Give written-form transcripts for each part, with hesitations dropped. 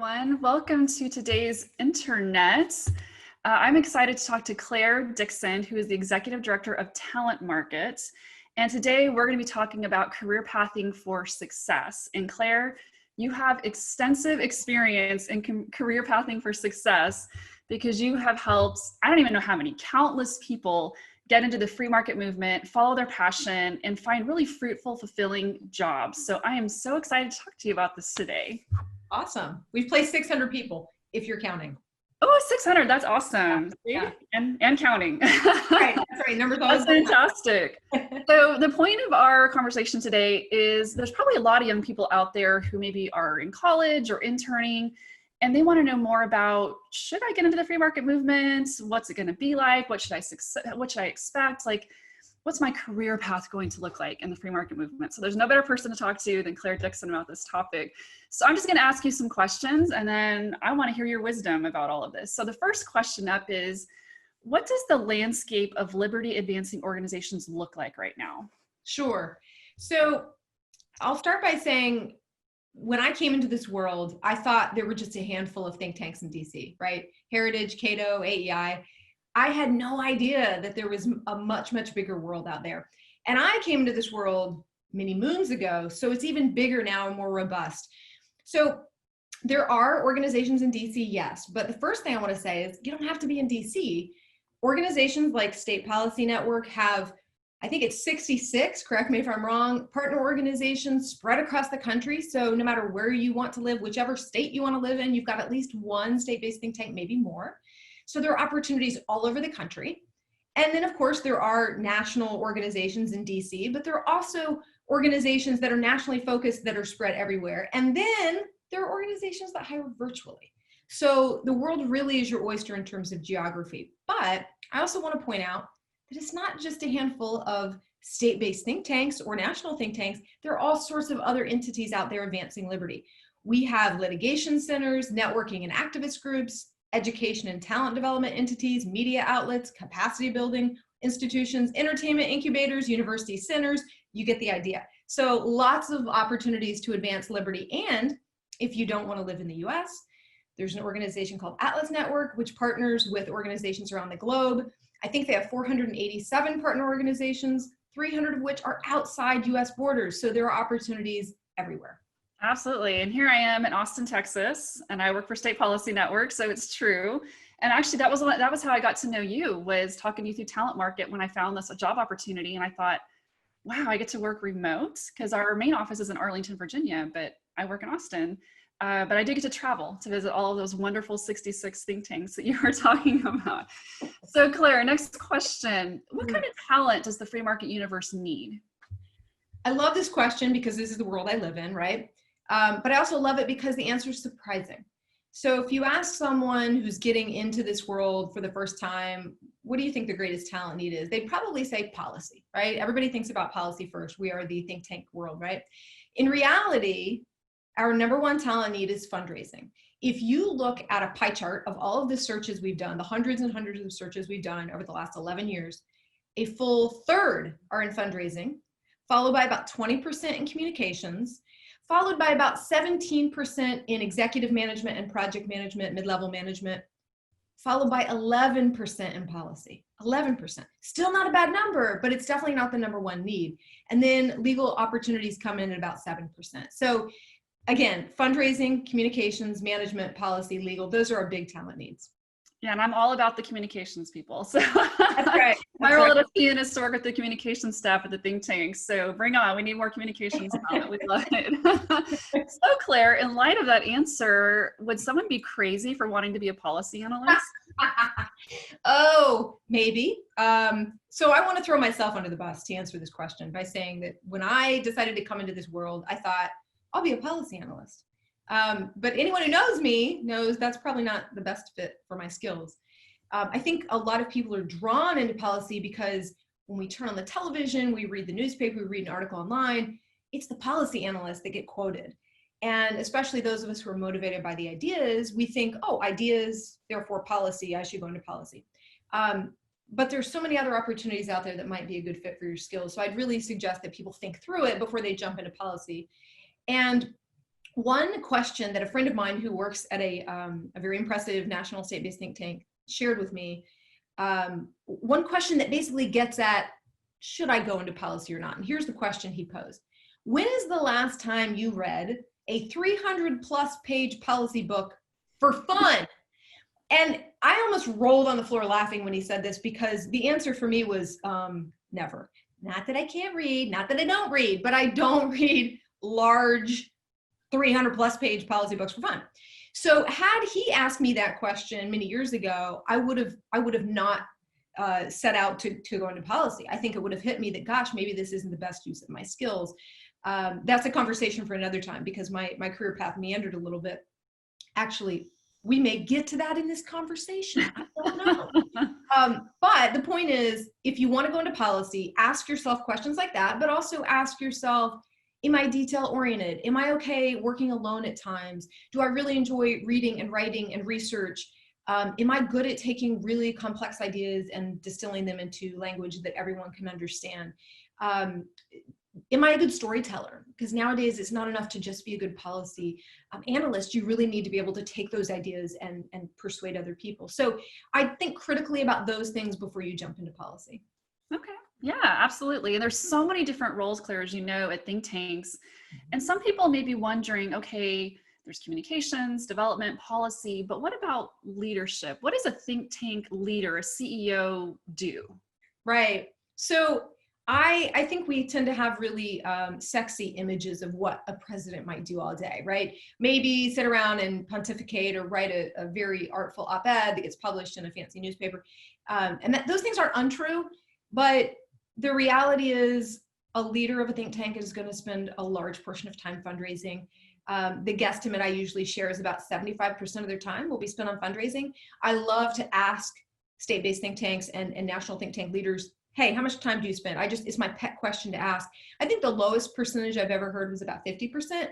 everyone. Welcome to today's InternNet. I'm excited to talk to Claire Dixon, who is the Executive Director of Talent Market. And today we're going to be talking about career pathing for success. And Claire, you have extensive experience in career pathing for success because you have helped, I don't even know how many, countless people get into the free market movement, follow their passion, and find really fruitful, fulfilling jobs. So I am so excited to talk to you about this today. Awesome. We've placed 600 people, if you're counting. Oh, 600. That's awesome. Yeah. And counting. Right. That's right. Numbers always. That's fantastic. So the point of our conversation today is there's probably a lot of young people out there who maybe are in college or interning, and they want to know more about, should I get into the free market movement? What's it going to be like? What should I expect? Like, what's my career path going to look like in the free market movement? So there's no better person to talk to than Claire Dixon about this topic. So I'm just going to ask you some questions, and then I want to hear your wisdom about all of this. So the first question up is, what does the landscape of liberty advancing organizations look like right now? Sure. So I'll start by saying, when I came into this world, I thought there were just a handful of think tanks in DC, right? Heritage, Cato, AEI. I had no idea that there was a much, much bigger world out there. And I came into this world many moons ago, so it's even bigger now and more robust. So there are organizations in DC, yes, but the first thing I want to say is you don't have to be in DC. Organizations like State Policy Network have, I think it's 66, correct me if I'm wrong, partner organizations spread across the country. So no matter where you want to live, whichever state you want to live in, you've got at least one state-based think tank, maybe more. So there are opportunities all over the country. And then of course there are national organizations in DC, but there are also organizations that are nationally focused that are spread everywhere. And then there are organizations that hire virtually. So the world really is your oyster in terms of geography. But I also want to point out that it's not just a handful of state-based think tanks or national think tanks. There are all sorts of other entities out there advancing liberty. We have litigation centers, networking and activist groups, education and talent development entities, media outlets, capacity building institutions, entertainment incubators, university centers. You get the idea. So lots of opportunities to advance liberty. And if you don't want to live in the US, there's an organization called Atlas Network, which partners with organizations around the globe. I think they have 487 partner organizations, 300 of which are outside US borders. So there are opportunities everywhere. Absolutely. And here I am in Austin, Texas, and I work for State Policy Network, so it's true. And actually that was how I got to know you, was talking to you through Talent Market when I found this a job opportunity. And I thought, wow, I get to work remote because our main office is in Arlington, Virginia, but I work in Austin. But I do get to travel to visit all of those wonderful 66 think tanks that you were talking about. So Claire, next question. What kind of talent does the free market universe need? I love this question because this is the world I live in, right? But I also love it because the answer is surprising. So if you ask someone who's getting into this world for the first time, what do you think the greatest talent need is? They'd probably say policy, right? Everybody thinks about policy first. We are the think tank world, right? In reality, our number one talent need is fundraising. If you look at a pie chart of all of the searches we've done, the hundreds and hundreds of searches we've done over the last 11 years, a full third are in fundraising, followed by about 20% in communications, followed by about 17% in executive management and project management, mid-level management, followed by 11% in policy. 11%. Still not a bad number, but it's definitely not the number one need. And then legal opportunities come in at about 7%. So again, fundraising, communications, management, policy, legal, those are our big talent needs. Yeah, and I'm all about the communications people. So that's right. My role at SPN is to work with the communications staff at the think tanks. So bring on, we need more communications talent. We love it. So Claire, in light of that answer, would someone be crazy for wanting to be a policy analyst? Oh, maybe. So I want to throw myself under the bus to answer this question by saying that when I decided to come into this world, I thought, I'll be a policy analyst. But anyone who knows me knows that's probably not the best fit for my skills. I think a lot of people are drawn into policy because when we turn on the television, we read the newspaper, we read an article online, it's the policy analysts that get quoted. And especially those of us who are motivated by the ideas, we think, oh, ideas, therefore policy, I should go into policy. But there's so many other opportunities out there that might be a good fit for your skills. So I'd really suggest that people think through it before they jump into policy. And one question that a friend of mine who works at a very impressive national state-based think tank shared with me, one question that basically gets at, should I go into policy or not? And here's the question he posed. When is the last time you read a 300+ page policy book for fun? And I almost rolled on the floor laughing when he said this, because the answer for me was never. Not that I can't read, not that I don't read, but I don't read large 300+ page policy books for fun. So had he asked me that question many years ago, I would have not set out to go into policy. I think it would have hit me that, gosh, maybe this isn't the best use of my skills. That's a conversation for another time, because my career path meandered a little bit. Actually, we may get to that in this conversation. I don't know. But the point is, if you want to go into policy, ask yourself questions like that, but also ask yourself, am I detail oriented? Am I okay working alone at times? Do I really enjoy reading and writing and research? Am I good at taking really complex ideas and distilling them into language that everyone can understand? Am I a good storyteller? Because nowadays it's not enough to just be a good policy analyst. You really need to be able to take those ideas and persuade other people. So I think critically about those things before you jump into policy. Okay. Yeah, absolutely. And there's so many different roles, Claire, as you know, at think tanks. And some people may be wondering, okay, there's communications, development, policy, but what about leadership? What does a think tank leader, a CEO, do? Right. So I think we tend to have really sexy images of what a president might do all day, right? Maybe sit around and pontificate or write a very artful op-ed that gets published in a fancy newspaper. And those things aren't untrue, but the reality is a leader of a think tank is going to spend a large portion of time fundraising. The guesstimate I usually share is about 75% of their time will be spent on fundraising. I love to ask state-based think tanks and national think tank leaders, hey, how much time do you spend? It's my pet question to ask. I think the lowest percentage I've ever heard was about 50%,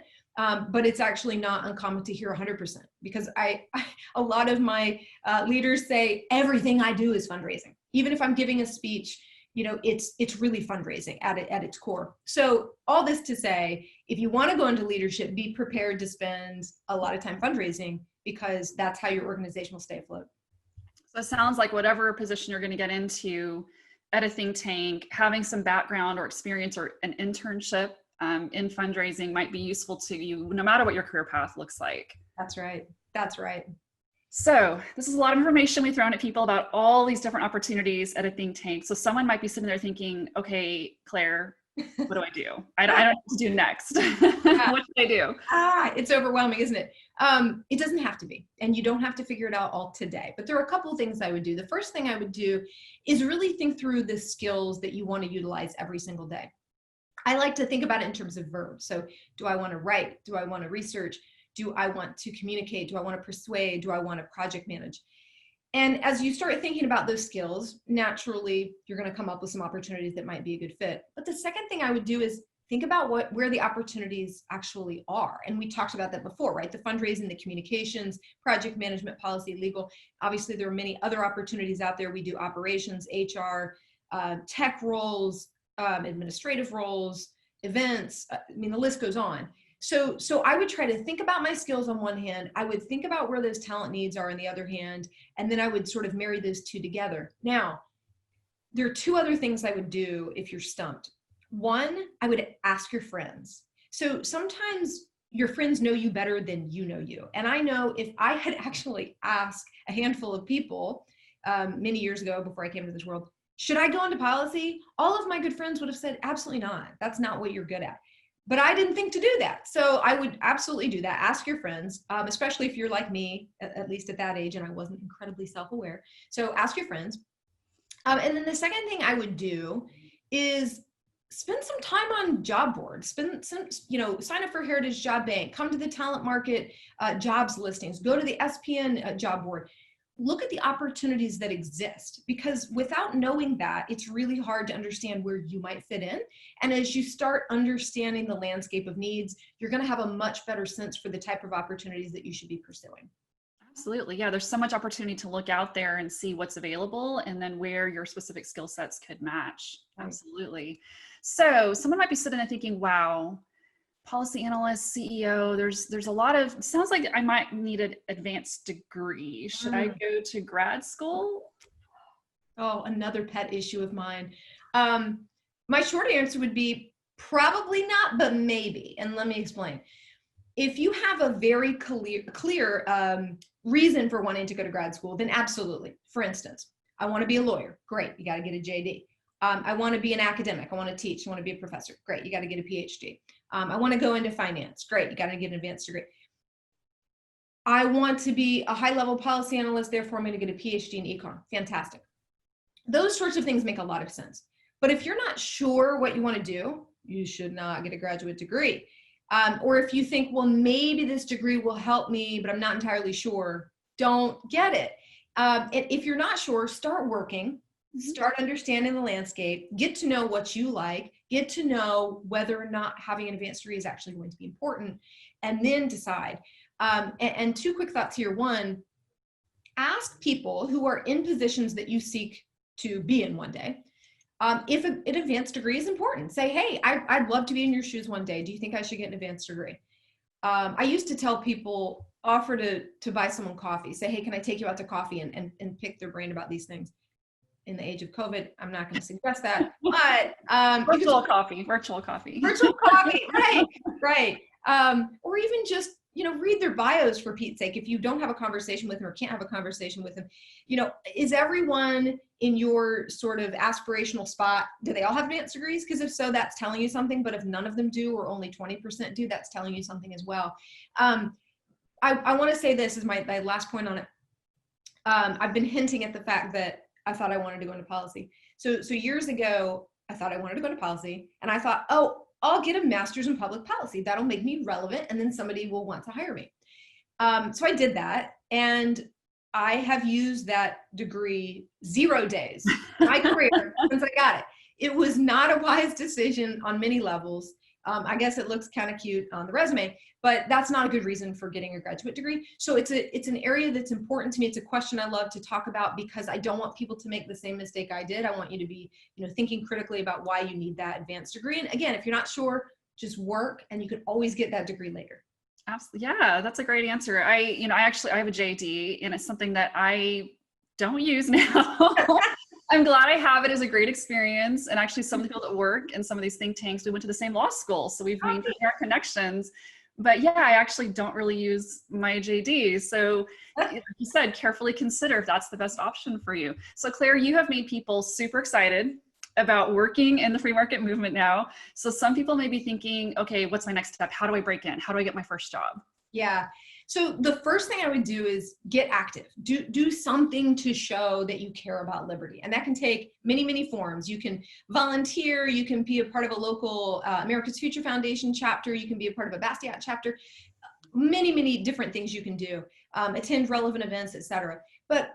but it's actually not uncommon to hear 100%, because a lot of my leaders say everything I do is fundraising. Even if I'm giving a speech, it's really fundraising at its core. So all this to say, if you want to go into leadership, be prepared to spend a lot of time fundraising, because that's how your organization will stay afloat. So it sounds like whatever position you're going to get into at a think tank, having some background or experience or an internship in fundraising might be useful to you, no matter what your career path looks like. That's right. That's right. So this is a lot of information we've thrown at people about all these different opportunities at a think tank. So someone might be sitting there thinking, okay, Claire, what do I do? I don't know what to do next. What should I do? It's overwhelming, isn't it? It doesn't have to be, and you don't have to figure it out all today, but there are a couple of things I would do. The first thing I would do is really think through the skills that you want to utilize every single day. I like to think about it in terms of verbs. So do I want to write? Do I want to research? Do I want to communicate? Do I want to persuade? Do I want to project manage? And as you start thinking about those skills, naturally, you're going to come up with some opportunities that might be a good fit. But the second thing I would do is think about where the opportunities actually are. And we talked about that before, right? The fundraising, the communications, project management, policy, legal. Obviously, there are many other opportunities out there. We do operations, HR, tech roles, administrative roles, events. I mean, the list goes on. So I would try to think about my skills on one hand. I would think about where those talent needs are on the other hand, and then I would sort of marry those two together. Now, there are two other things I would do if you're stumped. One, I would ask your friends. So sometimes your friends know you better than you know you. And I know if I had actually asked a handful of people many years ago before I came into this world, should I go into policy? All of my good friends would have said, absolutely not. That's not what you're good at. But I didn't think to do that. So I would absolutely do that. Ask your friends, especially if you're like me, at least at that age, and I wasn't incredibly self-aware. So ask your friends. And then the second thing I would do is spend some time on job boards, sign up for Heritage Job Bank, come to the talent market jobs listings, go to the SPN job board. Look at the opportunities that exist, because without knowing that, it's really hard to understand where you might fit in. And as you start understanding the landscape of needs, you're going to have a much better sense for the type of opportunities that you should be pursuing. Absolutely. Yeah, there's so much opportunity to look out there and see what's available and then where your specific skill sets could match. Right. Absolutely. So someone might be sitting there thinking, wow, policy analyst, CEO, there's a lot of, sounds like I might need an advanced degree. Should I go to grad school? Oh, another pet issue of mine. My short answer would be probably not, but maybe. And let me explain. If you have a very clear reason for wanting to go to grad school, then absolutely. For instance, I want to be a lawyer. Great. You got to get a JD. I want to be an academic. I want to teach. I want to be a professor. Great. You got to get a PhD. I want to go into finance. Great. You got to get an advanced degree. I want to be a high-level policy analyst. Therefore, I'm going to get a PhD in econ. Fantastic. Those sorts of things make a lot of sense. But if you're not sure what you want to do, you should not get a graduate degree. Or if you think, well, maybe this degree will help me, but I'm not entirely sure, don't get it. And if you're not sure, start working, start understanding the landscape, get to know what you like, get to know whether or not having an advanced degree is actually going to be important, and then decide. And two quick thoughts here. One, ask people who are in positions that you seek to be in one day. If an advanced degree is important, say, hey, I'd love to be in your shoes one day. Do you think I should get an advanced degree? I used to tell people, offer to buy someone coffee. Say, hey, can I take you out to coffee and pick their brain about these things? In the age of COVID, I'm not going to suggest that, but virtual coffee, right. Or even just, read their bios for Pete's sake. If you don't have a conversation with them or can't have a conversation with them, is everyone in your sort of aspirational spot, do they all have advanced degrees? Because if so, that's telling you something. But if none of them do, or only 20% do, that's telling you something as well. I want to say this is my last point on it. I've been hinting at the fact that I thought I wanted to go into policy. So years ago, I thought I wanted to go into policy, and I thought, oh, I'll get a master's in public policy. That'll make me relevant, and then somebody will want to hire me. So I did that, and I have used that degree 0 days in my career since I got it. It was not a wise decision on many levels. I guess it looks kind of cute on the resume, but that's not a good reason for getting a graduate degree. So it's an area that's important to me. It's a question I love to talk about because I don't want people to make the same mistake I did. I want you to be, thinking critically about why you need that advanced degree. And again, if you're not sure, just work, and you can always get that degree later. Absolutely. Yeah, that's a great answer. I have a JD, and it's something that I don't use now. I'm glad I have it as a great experience. And actually some of the people that work in some of these think tanks, we went to the same law school. So we've maintained our connections. But yeah, I actually don't really use my JD. So like you said, carefully consider if that's the best option for you. So Claire, you have made people super excited about working in the free market movement now. So some people may be thinking, okay, what's my next step? How do I break in? How do I get my first job? Yeah. So the first thing I would do is get active. Do something to show that you care about liberty. And that can take many, many forms. You can volunteer. You can be a part of a local America's Future Foundation chapter. You can be a part of a Bastiat chapter. Many, many different things you can do. Attend relevant events, etc. But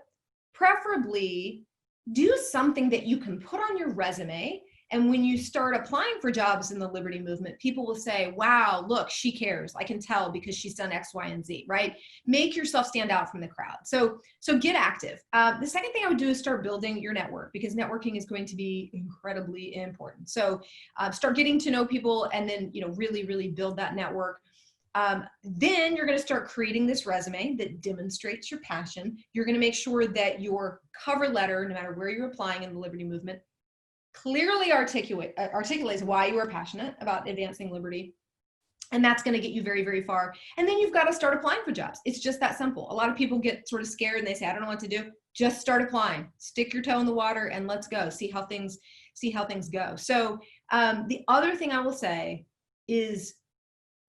preferably do something that you can put on your resume. And when you start applying for jobs in the liberty movement, people will say, wow, look, she cares. I can tell because she's done X, Y, and Z, right? Make yourself stand out from the crowd. So get active. The second thing I would do is start building your network, because networking is going to be incredibly important. So start getting to know people, and then, really, really build that network. Then you're going to start creating this resume that demonstrates your passion. You're going to make sure that your cover letter, no matter where you're applying in the liberty movement, clearly articulates why you are passionate about advancing liberty. And that's going to get you very, very far. And then you've got to start applying for jobs. It's just that simple. A lot of people get sort of scared and they say, I don't know what to do. Just start applying, stick your toe in the water, and let's go. See how things go. So the other thing I will say is,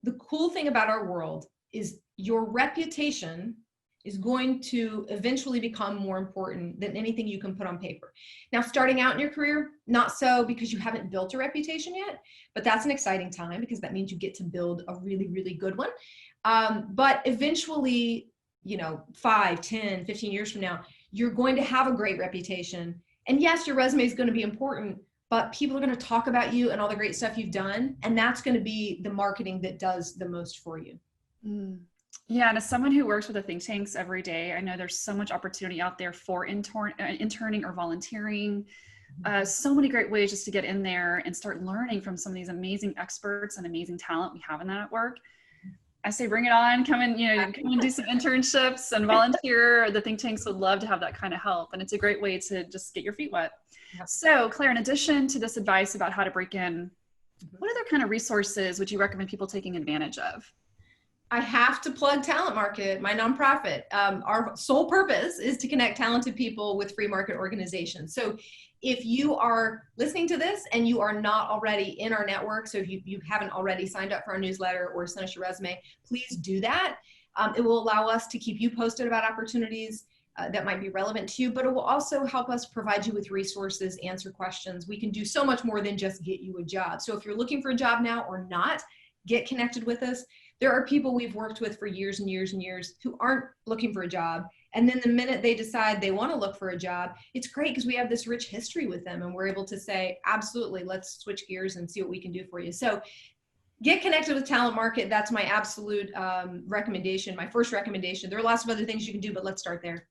the cool thing about our world is your reputation is going to eventually become more important than anything you can put on paper. Now, starting out in your career, not so, because you haven't built a reputation yet, but that's an exciting time because that means you get to build a really, really good one. But eventually, 5, 10, 15 years from now, you're going to have a great reputation. And yes, your resume is going to be important, but people are going to talk about you and all the great stuff you've done. And that's going to be the marketing that does the most for you. Yeah, and as someone who works with the think tanks every day, I know there's so much opportunity out there for interning or volunteering. So many great ways just to get in there and start learning from some of these amazing experts and amazing talent we have in that network. I say bring it on, come and, come and do some internships and volunteer. The think tanks would love to have that kind of help. And it's a great way to just get your feet wet. Yep. So Claire, in addition to this advice about how to break in, what other kind of resources would you recommend people taking advantage of? I have to plug Talent Market, my nonprofit. Our sole purpose is to connect talented people with free market organizations. So if you are listening to this and you are not already in our network, so if you haven't already signed up for our newsletter or sent us your resume, please do that. It will allow us to keep you posted about opportunities that might be relevant to you, but it will also help us provide you with resources, answer questions. We can do so much more than just get you a job. So if you're looking for a job now or not, get connected with us. There are people we've worked with for years and years and years who aren't looking for a job. And then the minute they decide they want to look for a job, it's great because we have this rich history with them and we're able to say, absolutely, let's switch gears and see what we can do for you. So get connected with Talent Market. That's my absolute recommendation, my first recommendation. There are lots of other things you can do, but let's start there.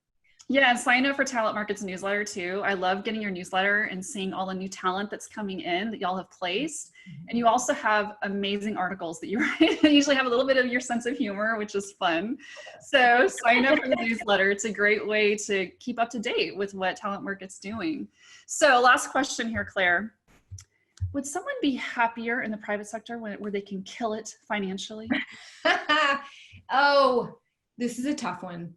Yeah, and sign up for Talent Market's newsletter too. I love getting your newsletter and seeing all the new talent that's coming in that y'all have placed. And you also have amazing articles that you write. You usually have a little bit of your sense of humor, which is fun. So sign up for the newsletter. It's a great way to keep up to date with what Talent Market's doing. So last question here, Claire. Would someone be happier in the private sector where they can kill it financially? Oh, this is a tough one.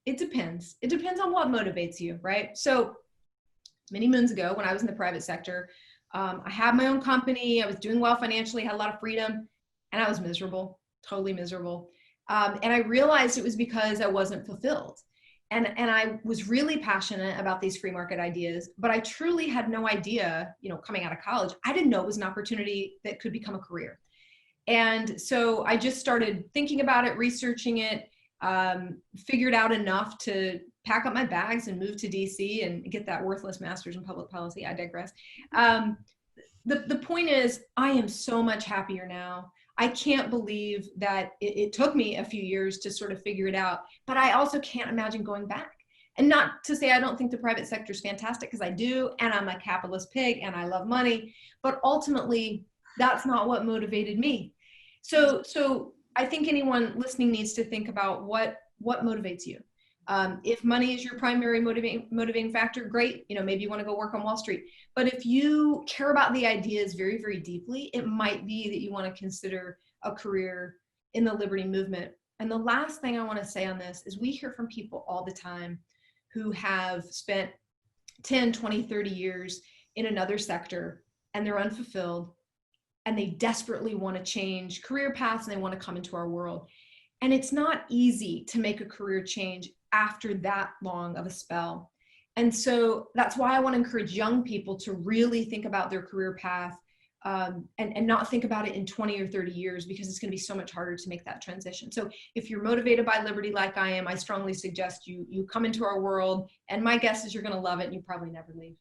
It depends. It depends on what motivates you, right? So many moons ago when I was in the private sector, I had my own company. I was doing well financially, had a lot of freedom, and I was miserable, totally miserable. And I realized it was because I wasn't fulfilled. And I was really passionate about these free market ideas, but I truly had no idea, coming out of college, I didn't know it was an opportunity that could become a career. And so I just started thinking about it, researching it, figured out enough to pack up my bags and move to DC and get that worthless master's in public policy. I digress. The point is, I am so much happier now. I can't believe that it took me a few years to sort of figure it out, but I also can't imagine going back. And not to say I don't think the private sector is fantastic, because I do, and I'm a capitalist pig and I love money, but ultimately that's not what motivated me. So I think anyone listening needs to think about what motivates you. If money is your primary motivating factor, great. Maybe you want to go work on Wall Street. But if you care about the ideas very, very deeply, it might be that you want to consider a career in the liberty movement. And the last thing I want to say on this is we hear from people all the time who have spent 10, 20, 30 years in another sector and they're unfulfilled and they desperately want to change career paths and they want to come into our world. And it's not easy to make a career change after that long of a spell. And so that's why I want to encourage young people to really think about their career path and not think about it in 20 or 30 years, because it's going to be so much harder to make that transition. So if you're motivated by liberty like I am, I strongly suggest you come into our world, and my guess is you're going to love it and you probably never leave.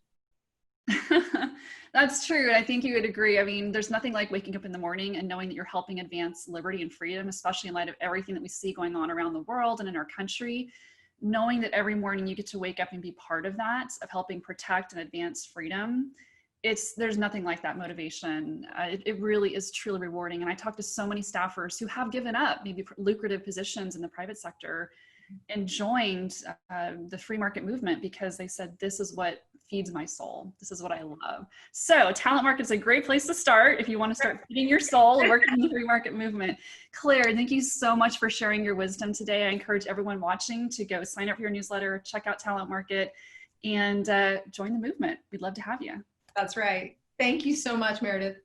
That's true. And I think you would agree. I mean, there's nothing like waking up in the morning and knowing that you're helping advance liberty and freedom, especially in light of everything that we see going on around the world and in our country. Knowing that every morning you get to wake up and be part of that, of helping protect and advance freedom, there's nothing like that motivation. It really is truly rewarding. And I talk to so many staffers who have given up maybe lucrative positions in the private sector and joined the free market movement because they said, this is what feeds my soul. This is what I love. So Talent Market is a great place to start if you want to start feeding your soul and working in the free market movement. Claire, thank you so much for sharing your wisdom today. I encourage everyone watching to go sign up for your newsletter, check out Talent Market, and join the movement. We'd love to have you. That's right. Thank you so much, Meredith.